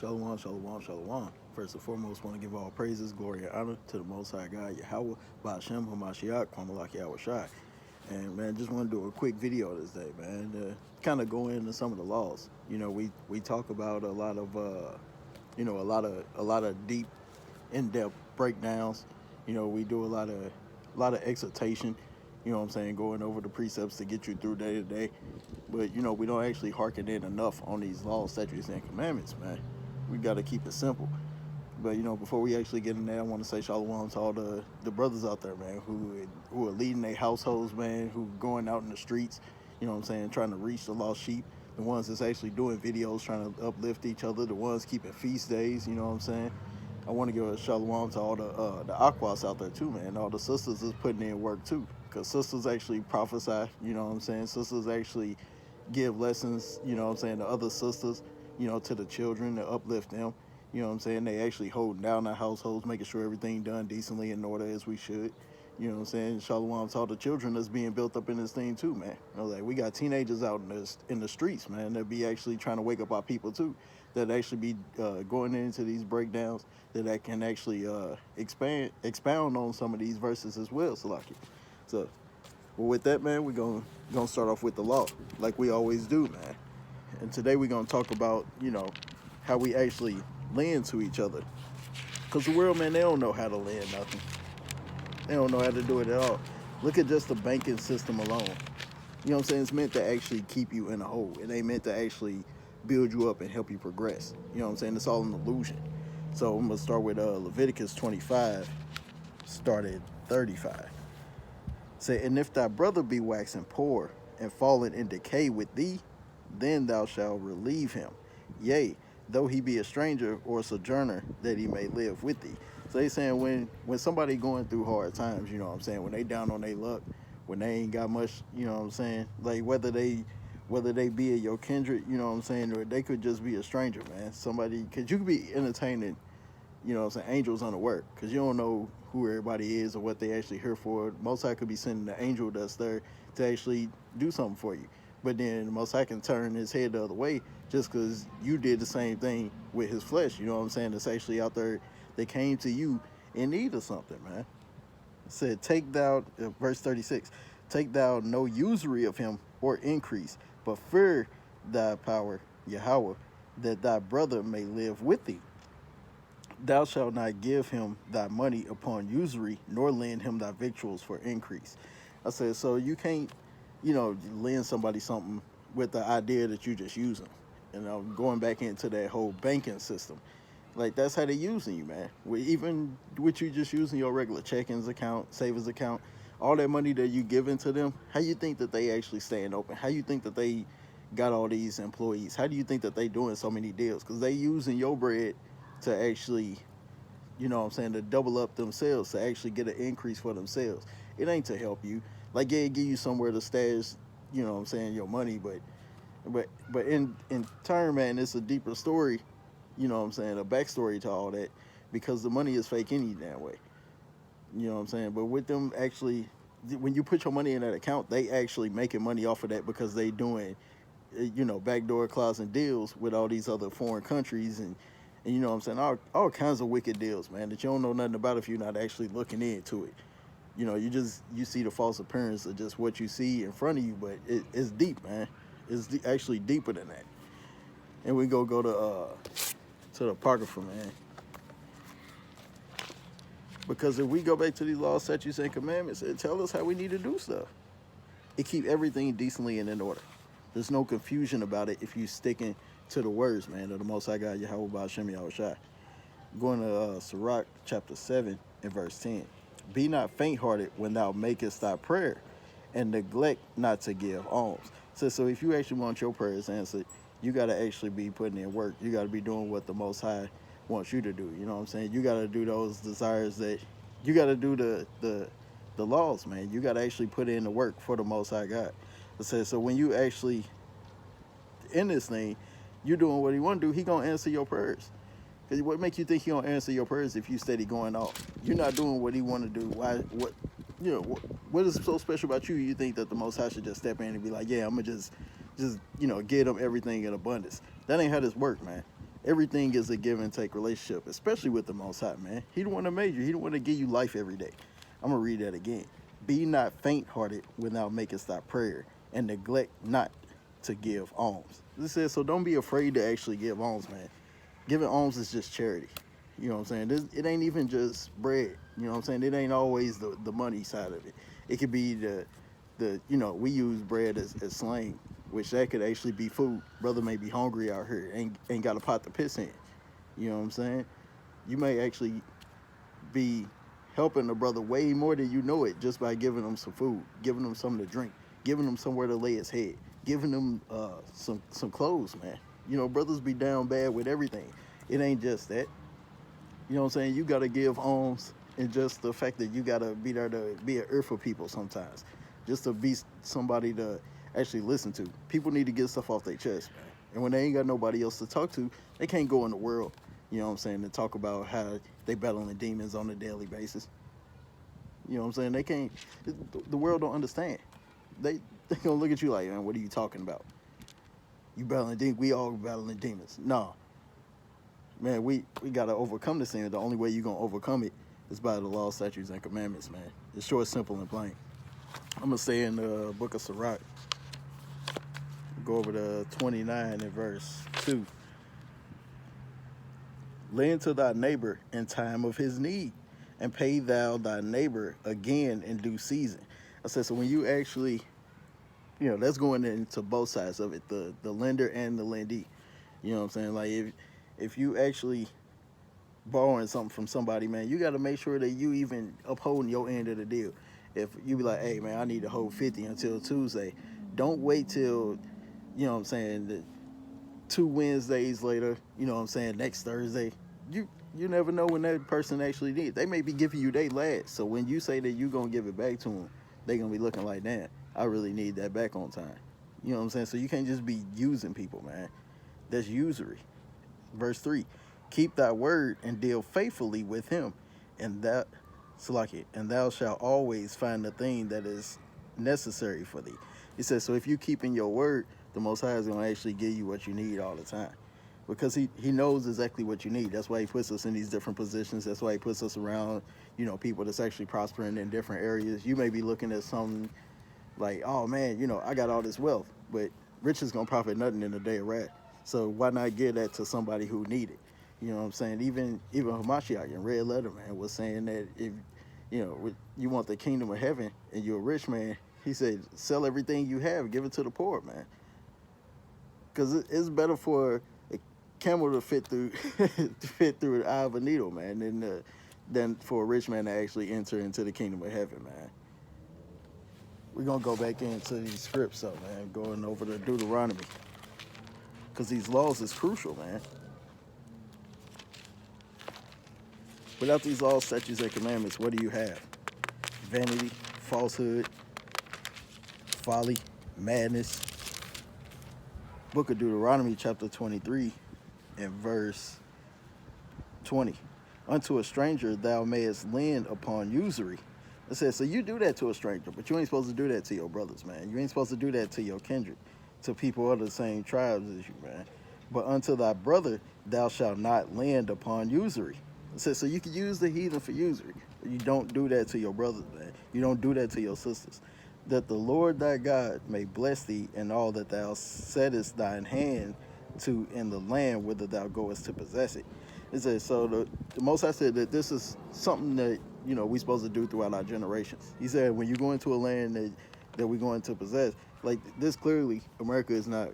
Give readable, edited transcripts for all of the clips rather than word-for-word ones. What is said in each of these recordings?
Shalom, shalom, shalom. First and foremost, want to give all praises, glory, and honor to the Most High God, Yahweh, Ba'ashem, Hamashiach, Kwamalak Yahweh Shai. And man, just want to do a quick video this day, man, to kind of go into some of the laws. You know, we talk about a lot of, a lot of deep, in-depth breakdowns. You know, we do a lot of exhortation. You know what I'm saying, going over the precepts to get you through day to day. But you know, we don't actually hearken in enough on these laws, statutes, and commandments, man. We got to keep it simple. But you know, before we actually get in there, I want to say shalom to all the brothers out there, man, who are leading their households, man, who going out in the streets, you know what I'm saying, trying to reach the lost sheep. The ones that's actually doing videos, trying to uplift each other. The ones keeping feast days, you know what I'm saying. I want to give a shalom to all the aquas out there too, man. All the sisters is putting in work too, because sisters actually prophesy, you know what I'm saying. Sisters actually give lessons, you know what I'm saying, to other sisters, you know, to the children to uplift them. You know what I'm saying? They actually holding down their households, making sure everything done decently in order as we should. You know what I'm saying? Shalom to all the children that's being built up in this thing too, man. You know, like we got teenagers out in the streets, man, that be actually trying to wake up our people too. That actually be going into these breakdowns that can actually expound on some of these verses as well, Salaki. So, well, with that, man, we're gonna start off with the law, like we always do, man. And today we're gonna talk about, you know, how we actually lend to each other. Cause the world, man, they don't know how to lend nothing. They don't know how to do it at all. Look at just the banking system alone. You know what I'm saying? It's meant to actually keep you in a hole. It ain't meant to actually build you up and help you progress. You know what I'm saying? It's all an illusion. So I'm gonna start with Leviticus 25, start at 35. Say, and if thy brother be waxing poor and fallen in decay with thee, then thou shalt relieve him. Yea, though he be a stranger or a sojourner, that he may live with thee. So they saying when somebody going through hard times, you know what I'm saying, when they down on their luck, when they ain't got much, you know what I'm saying, like whether they be your kindred, you know what I'm saying, or they could just be a stranger, man. Somebody, cause you could be entertaining, you know what I'm saying, angels on the work, because you don't know who everybody is or what they actually here for. Most High could be sending the angel that's there to actually do something for you. But then the Most High can turn his head the other way just because you did the same thing with his flesh. You know what I'm saying? It's actually out there that came to you in need of something, man. It said, take thou, verse 36, take thou no usury of him or increase, but fear thy power, Yahweh, that thy brother may live with thee. Thou shalt not give him thy money upon usury, nor lend him thy victuals for increase. I said, so you can't, you know, lend somebody something with the idea that you just using. You know, going back into that whole banking system. Like, that's how they using you, man. Even with you just using your regular checkings account, savings account, all that money that you giving to them, how you think that they actually staying open? How you think that they got all these employees? How do you think that they doing so many deals? Because they using your bread to actually, you know what I'm saying, to double up themselves, to actually get an increase for themselves. It ain't to help you. Like, yeah, it give you somewhere to stash, you know what I'm saying, your money, but in turn, man, it's a deeper story, you know what I'm saying, a backstory to all that, because the money is fake any damn way. You know what I'm saying? But with them actually, when you put your money in that account, they actually making money off of that because they doing, you know, backdoor closing deals with all these other foreign countries and you know what I'm saying, all kinds of wicked deals, man, that you don't know nothing about if you're not actually looking into it. You know, you see the false appearance of just what you see in front of you, but it's deep, man. It's actually deeper than that. And we go to the Apocrypha, man. Because if we go back to these laws, statutes, and commandments, it tell us how we need to do stuff. It keep everything decently and in order. There's no confusion about it if you sticking to the words, man, of the Most High God, Yahweh Ba'ashem Yahweh Shai. Going to Sirach chapter 7 and verse 10. Be not faint-hearted when thou makest thy prayer, and neglect not to give alms. So if you actually want your prayers answered, you got to actually be putting in work. You got to be doing what the Most High wants you to do. You know what I'm saying? You got to do those desires that, you got to do the laws, man. You got to actually put in the work for the Most High God. It says, so when you actually in this thing, you're doing what he want to do, he going to answer your prayers. Because what make you think he gonna answer your prayers if you steady going off? You're not doing what he want to do. Why? What? You know, what is so special about you? You think that the Most High should just step in and be like, yeah, I'm gonna just you know, get them everything in abundance. That ain't how this work, man. Everything is a give and take relationship, especially with the Most High, man. He the one that made you. He the one that give you life every day. I'm gonna read that again. Be not faint-hearted when thou makest thy prayer, and neglect not to give alms. This says, so don't be afraid to actually give alms, man. Giving alms is just charity. You know what I'm saying? It ain't even just bread. You know what I'm saying? It ain't always the money side of it. It could be we use bread as slang, which that could actually be food. Brother may be hungry out here, ain't got a pot to piss in. You know what I'm saying? You may actually be helping the brother way more than you know it just by giving them some food, giving them something to drink, giving them somewhere to lay his head, giving them some clothes, man. Brothers be down bad with everything. It ain't just that. You know what I'm saying? You gotta give alms, and just the fact that you gotta be there to be an ear for people sometimes, just to be somebody to actually listen to. People need to get stuff off their chest, man. And when they ain't got nobody else to talk to, they can't go in the world. You know what I'm saying? To talk about how they battling demons on a daily basis. You know what I'm saying? They can't. The world don't understand. They gonna look at you like, man, what are you talking about? You battling demons? We all battling demons. No, man, we gotta overcome this thing. The only way you gonna overcome it is by the law, statutes, and commandments, man. It's short, simple, and plain. I'm gonna say in the book of Sirach, go over to 29 and verse 2. Lend to thy neighbor in time of his need, and pay thou thy neighbor again in due season. I said, so when you actually, that's going into both sides of it, the lender and the lendee. You know what I'm saying? Like, if you actually borrowing something from somebody, man, you got to make sure that you even upholding your end of the deal. If you be like, hey, man, I need to hold 50 until Tuesday, don't wait till, the 2 Wednesdays later, next Thursday. You never know when that person actually needs. They may be giving you their last. So when you say that you're going to give it back to them, they're going to be looking like, damn, I really need that back on time. You know what I'm saying? So you can't just be using people, man. That's usury. Verse 3, keep thy word and deal faithfully with him, and thou shalt always find the thing that is necessary for thee. He says, so if you keep in your word, the Most High is going to actually give you what you need all the time. Because he knows exactly what you need. That's why he puts us in these different positions. That's why he puts us around, people that's actually prospering in different areas. You may be looking at something like, oh man, I got all this wealth, but rich is gonna profit nothing in the day of wrath. So why not give that to somebody who need it? You know what I'm saying? Even Hamashiach in Red Letter, man, was saying that if you want the kingdom of heaven and you're a rich man, he said, sell everything you have, give it to the poor, man. Because it's better for a camel to fit through the eye of a needle, man, than for a rich man to actually enter into the kingdom of heaven, man. We're going to go back into these scripts, man, going over to Deuteronomy. Because these laws is crucial, man. Without these laws, statutes, and commandments, what do you have? Vanity, falsehood, folly, madness. Book of Deuteronomy, chapter 23, and verse 20. Unto a stranger thou mayest lend upon usury. It says, so you do that to a stranger, but you ain't supposed to do that to your brothers, man. You ain't supposed to do that to your kindred, to people of the same tribes as you, man. But unto thy brother thou shalt not lend upon usury. It says, so you can use the heathen for usury, but you don't do that to your brothers, man. You don't do that to your sisters. That the Lord thy God may bless thee in all that thou settest thine hand to in the land whither thou goest to possess it. It says, so the Most High said that this is something that, we're supposed to do throughout our generations. He said, when you go into a land that we're going to possess, like this clearly, America is not,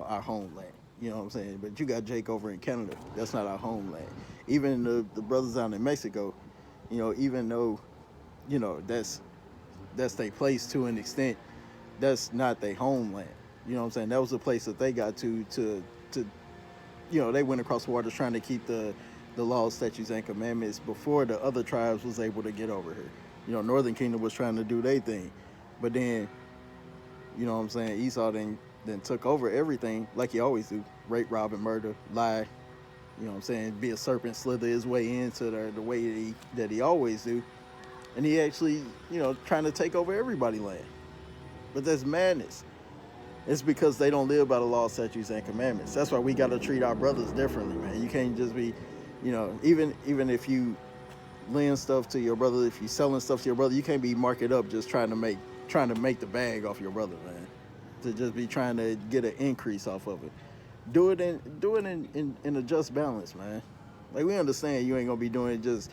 our homeland. You know what I'm saying? But you got Jake over in Canada. That's not our homeland. Even the brothers down in Mexico, even though, that's their place to an extent, that's not their homeland. You know what I'm saying? That was a place that they got to they went across the waters trying to keep the laws, statutes, and commandments before the other tribes was able to get over here. Northern Kingdom was trying to do their thing. But then, what I'm saying, Esau then took over everything like he always do. Rape, rob, and murder, lie. You know what I'm saying? Be a serpent, slither his way into the way that he always do. And he actually, trying to take over everybody's land. But that's madness. It's because they don't live by the law, statutes, and commandments. That's why we got to treat our brothers differently, man. You can't just be, even if you lend stuff to your brother, if you selling stuff to your brother, you can't be marking up just trying to make the bag off your brother, man. To just be trying to get an increase off of it. Do it in a just balance, man. Like, we understand you ain't gonna be doing it just,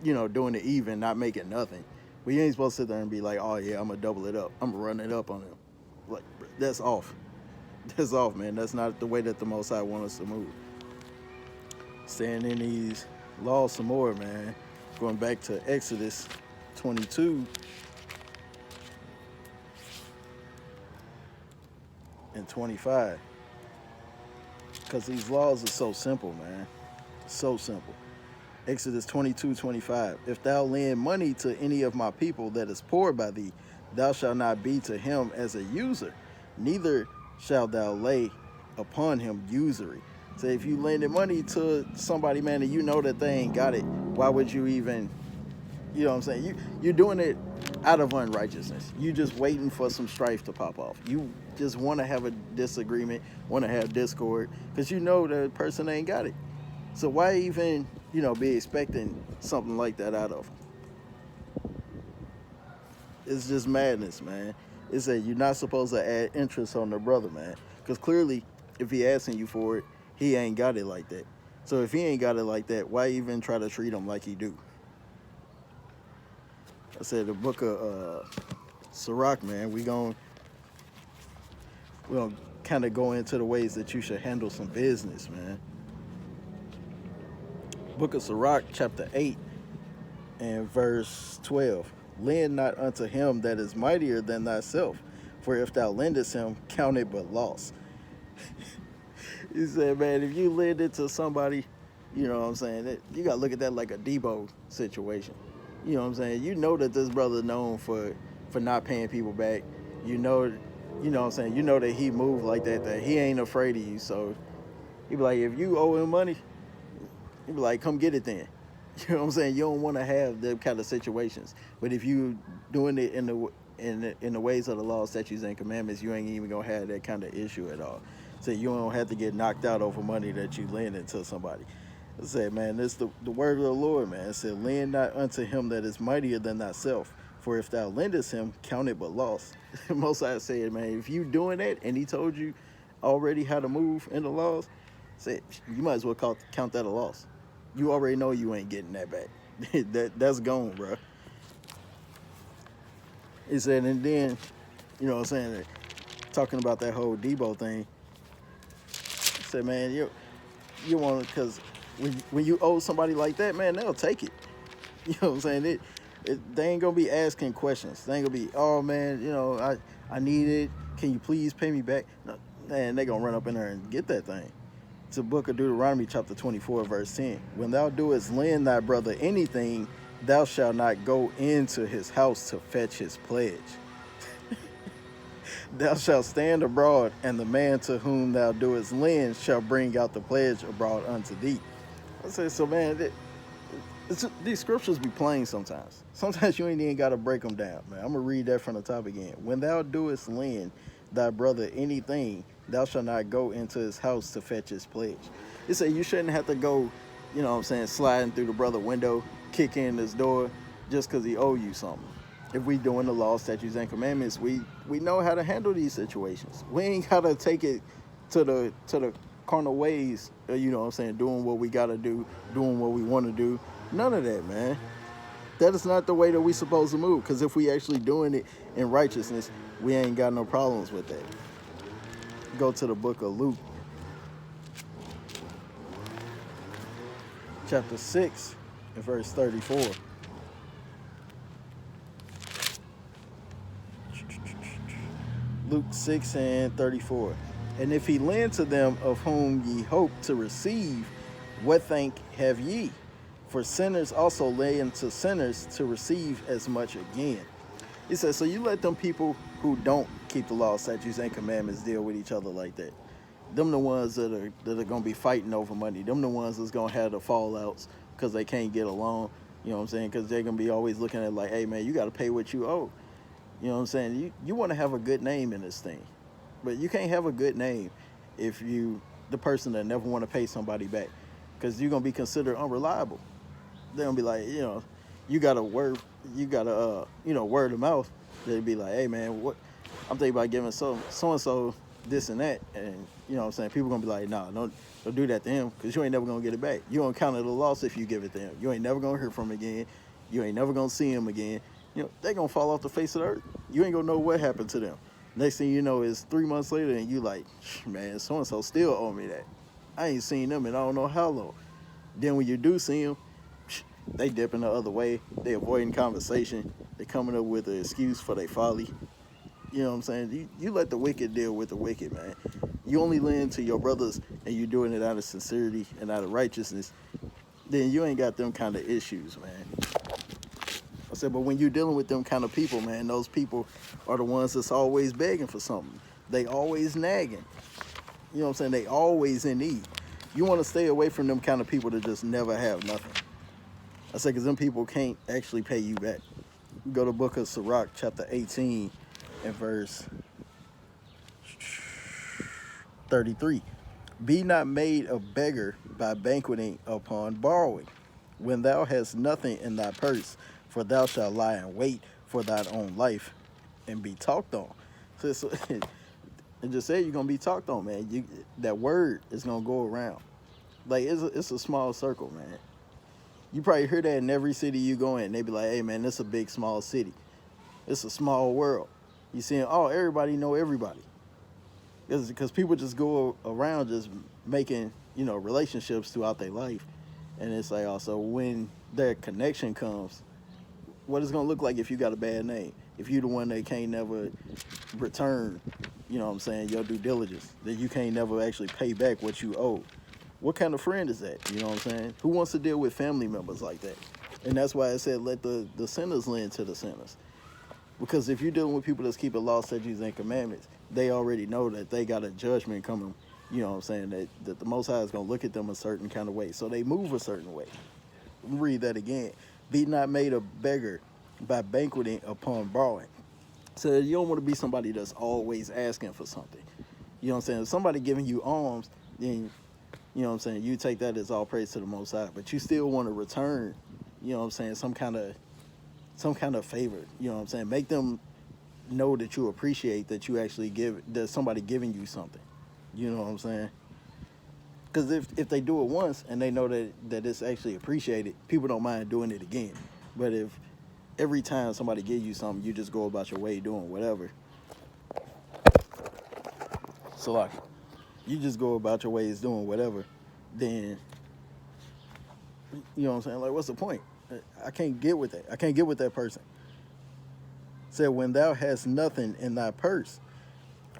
doing it even, not making nothing. We ain't supposed to sit there and be like, oh yeah, I'm gonna double it up. I'm gonna run it up on him. Like, that's off. That's off, man. That's not the way that the Most High want us to move. Staying in these laws some more, man. Going back to Exodus 22 and 25. Because these laws are so simple, man. So simple. Exodus 22:25. If thou lend money to any of my people that is poor by thee, thou shalt not be to him as a user, neither shalt thou lay upon him usury. So if you lending money to somebody, man, and you know that they ain't got it, why would you even, you know what I'm saying? You're doing it out of unrighteousness. You just waiting for some strife to pop off. You just want to have a disagreement, want to have discord, because you know the person ain't got it. So why even, be expecting something like that out of them? It's just madness, man. It's that you're not supposed to add interest on the brother, man. Because clearly, if he asking you for it, he ain't got it like that. So if he ain't got it like that, why even try to treat him like he do? I said the book of Sirach, man, we're gonna kind of go into the ways that you should handle some business, man. Book of Sirach, chapter 8 and verse 12. Lend not unto him that is mightier than thyself, for if thou lendest him, count it but loss. He said, man, if you lend it to somebody, you know what I'm saying, you got to look at that like a Debo situation. You know what I'm saying? You know that this brother known for not paying people back. You know what I'm saying? You know that he moved like that he ain't afraid of you. So he be like, if you owe him money, he be like, come get it then. You know what I'm saying? You don't want to have them kind of situations. But if you doing it in the ways of the law, statutes, and commandments, you ain't even gonna have that kind of issue at all. So you don't have to get knocked out over money that you lend to somebody. I said, man, this the word of the Lord, man. It said, lend not unto him that is mightier than thyself, for if thou lendest him, count it but loss. Most I said, man, if you doing that and he told you already how to move in the laws, said you might as well count that a loss. You already know you ain't getting that back. That's gone, bro. He said, and then, you know what I'm saying, talking about that whole Debo thing, he said, man, you want to, because when you owe somebody like that, man, they'll take it. You know what I'm saying? They ain't gonna be asking questions. They ain't gonna be, oh man, I need it. Can you please pay me back? No, man, they gonna run up in there and get that thing. It's the book of Deuteronomy, chapter 24, verse 10. When thou doest lend thy brother anything, thou shalt not go into his house to fetch his pledge. Thou shalt stand abroad, and the man to whom thou doest lend shall bring out the pledge abroad unto thee. I say, so man, these scriptures be plain sometimes. Sometimes you ain't even got to break them down, man. I'm going to read that from the top again. When thou doest lend thy brother anything, thou shalt not go into his house to fetch his pledge. It say you shouldn't have to go, you know what I'm saying, sliding through the brother window, kick in his door just because he owe you something. If we doing the law, statutes, and commandments, we know how to handle these situations. We ain't got to take it to the carnal ways, you know what I'm saying, doing what we got to do, doing what we want to do. None of that, man. That is not the way that we supposed to move, because if we actually doing it in righteousness, we ain't got no problems with that. Go to the book of Luke, chapter 6 and verse 34. Luke 6 and 34. And if he lend to them of whom ye hope to receive, what thank have ye? For sinners also lay unto sinners to receive as much again. He says, so you let them people who don't keep the law, statutes, and commandments deal with each other like that. Them the ones that are going to be fighting over money. Them the ones that's going to have the fallouts because they can't get along. You know what I'm saying? Because they're going to be always looking at like, hey, man, you got to pay what you owe. You know what I'm saying? You want to have a good name in this thing. But you can't have a good name if you the person that never want to pay somebody back, because you're gonna be considered unreliable. They're gonna be like, you got a word, you got a word of mouth. They'd be like, hey man, what? I'm thinking about giving so and so this and that, and you know what I'm saying. People gonna be like, nah, don't do that to him, because you ain't never gonna get it back. You don't count it a loss if you give it to him. You ain't never gonna hear from him again. You ain't never gonna see him again. They gonna fall off the face of the earth. You ain't gonna know what happened to them. Next thing you know is 3 months later, and you like, man, so and so still owe me that. I ain't seen them in I don't know how long. Then when you do see them, they dipping the other way. They avoiding conversation. They coming up with an excuse for their folly. You know what I'm saying? You let the wicked deal with the wicked, man. You only lend to your brothers, and you're doing it out of sincerity and out of righteousness. Then you ain't got them kind of issues, man. I said, but when you're dealing with them kind of people, man, those people are the ones that's always begging for something. They always nagging. You know what I'm saying? They always in need. You want to stay away from them kind of people that just never have nothing. I said, because them people can't actually pay you back. Go to Book of Sirach, chapter 18, and verse 33. Be not made a beggar by banqueting upon borrowing, when thou hast nothing in thy purse, for thou shalt lie in wait for thine own life and be talked on. So it just said you're going to be talked on, man. That word is going to go around. Like, it's a small circle, man. You probably hear that in every city you go in. They be like, hey, man, this is a big, small city. It's a small world. You seeing, everybody know everybody. Because people just go around just making, relationships throughout their life. And it's like, also, when their connection comes, what it's going to look like if you got a bad name. If you the one that can't never return, your due diligence. That you can't never actually pay back what you owe. What kind of friend is that? You know what I'm saying? Who wants to deal with family members like that? And that's why I said let the sinners lend to the sinners. Because if you're dealing with people that's keeping law, statutes, and commandments, they already know that they got a judgment coming, you know what I'm saying, that the Most High is going to look at them a certain kind of way. So they move a certain way. Read that again. Be not made a beggar by banqueting upon borrowing. So you don't want to be somebody that's always asking for something. You know what I'm saying? If somebody giving you alms, then, you know what I'm saying, you take that as all praise to the Most High. But you still want to return, you know what I'm saying, some kind of favor. You know what I'm saying? Make them know that you appreciate that you actually that somebody giving you something. You know what I'm saying? Because if they do it once and they know that it's actually appreciated, people don't mind doing it again. But if every time somebody gives you something, you just go about your way doing whatever. So like, you just go about your ways doing whatever, then, you know what I'm saying? Like, what's the point? I can't get with that. I can't get with that person. Said, when thou hast nothing in thy purse,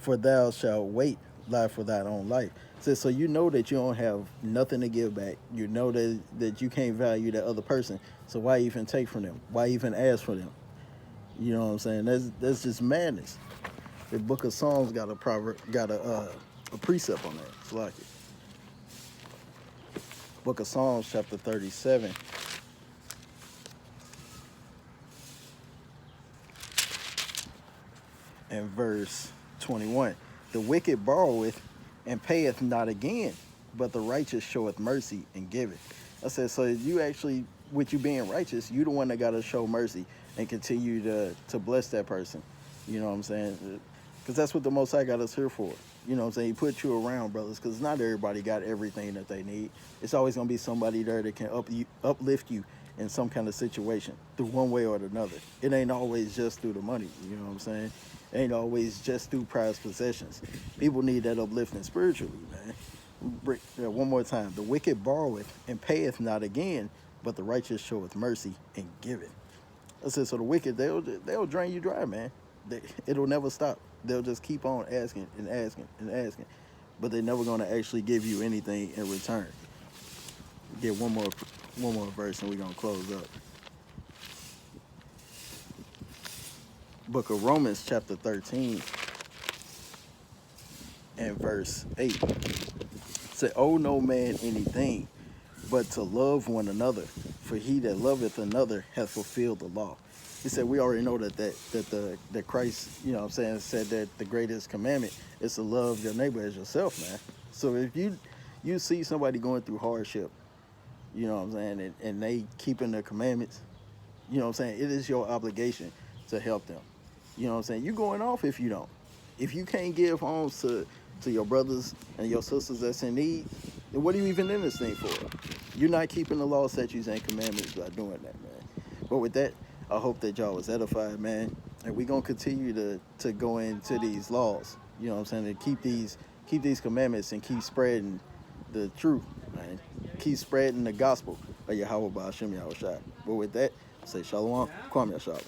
for thou shalt wait, lie for thine own life. Said, so you know that you don't have nothing to give back. You know that you can't value that other person. So why even take from them? Why even ask for them? You know what I'm saying? That's just madness. The Book of Psalms got a precept on that. It's like it. Book of Psalms, chapter 37. And verse 21. The wicked borroweth and payeth not again, but the righteous showeth mercy and giveth. I said, so you actually, with you being righteous, you the one that got to show mercy and continue to bless that person. You know what I'm saying? Because that's what the Most High got us here for. You know what I'm saying? He put you around, brothers, because not everybody got everything that they need. It's always going to be somebody there that can uplift you in some kind of situation through one way or another. It ain't always just through the money. You know what I'm saying? It ain't always just through prized possessions. People need that uplifting spiritually, man. One more time. The wicked borroweth and payeth not again, but the righteous showeth mercy and giveth. I said, so the wicked, they'll drain you dry, man. It'll never stop. They'll just keep on asking and asking and asking, but they're never going to actually give you anything in return. Get one more verse and we're going to close up. Book of Romans, chapter 13 and verse 8. Say, owe no man anything but to love one another, for he that loveth another hath fulfilled the law. He said we already know that Christ, said that the greatest commandment is to love your neighbor as yourself, man. So if you see somebody going through hardship, and they keeping the commandments, it is your obligation to help them. You going off if you don't. If you can't give homes to your brothers and your sisters that's in need, then what are you even in this thing for? You're not keeping the law, statutes, and commandments by doing that, man. But with that, I hope that y'all was edified, man. And we're gonna continue to go into these laws, to keep these commandments and keep spreading the truth, man. Keep spreading the gospel of Yahweh Ba'ashem Yahushua. But with that, I say Shalom, Kwame Yashab.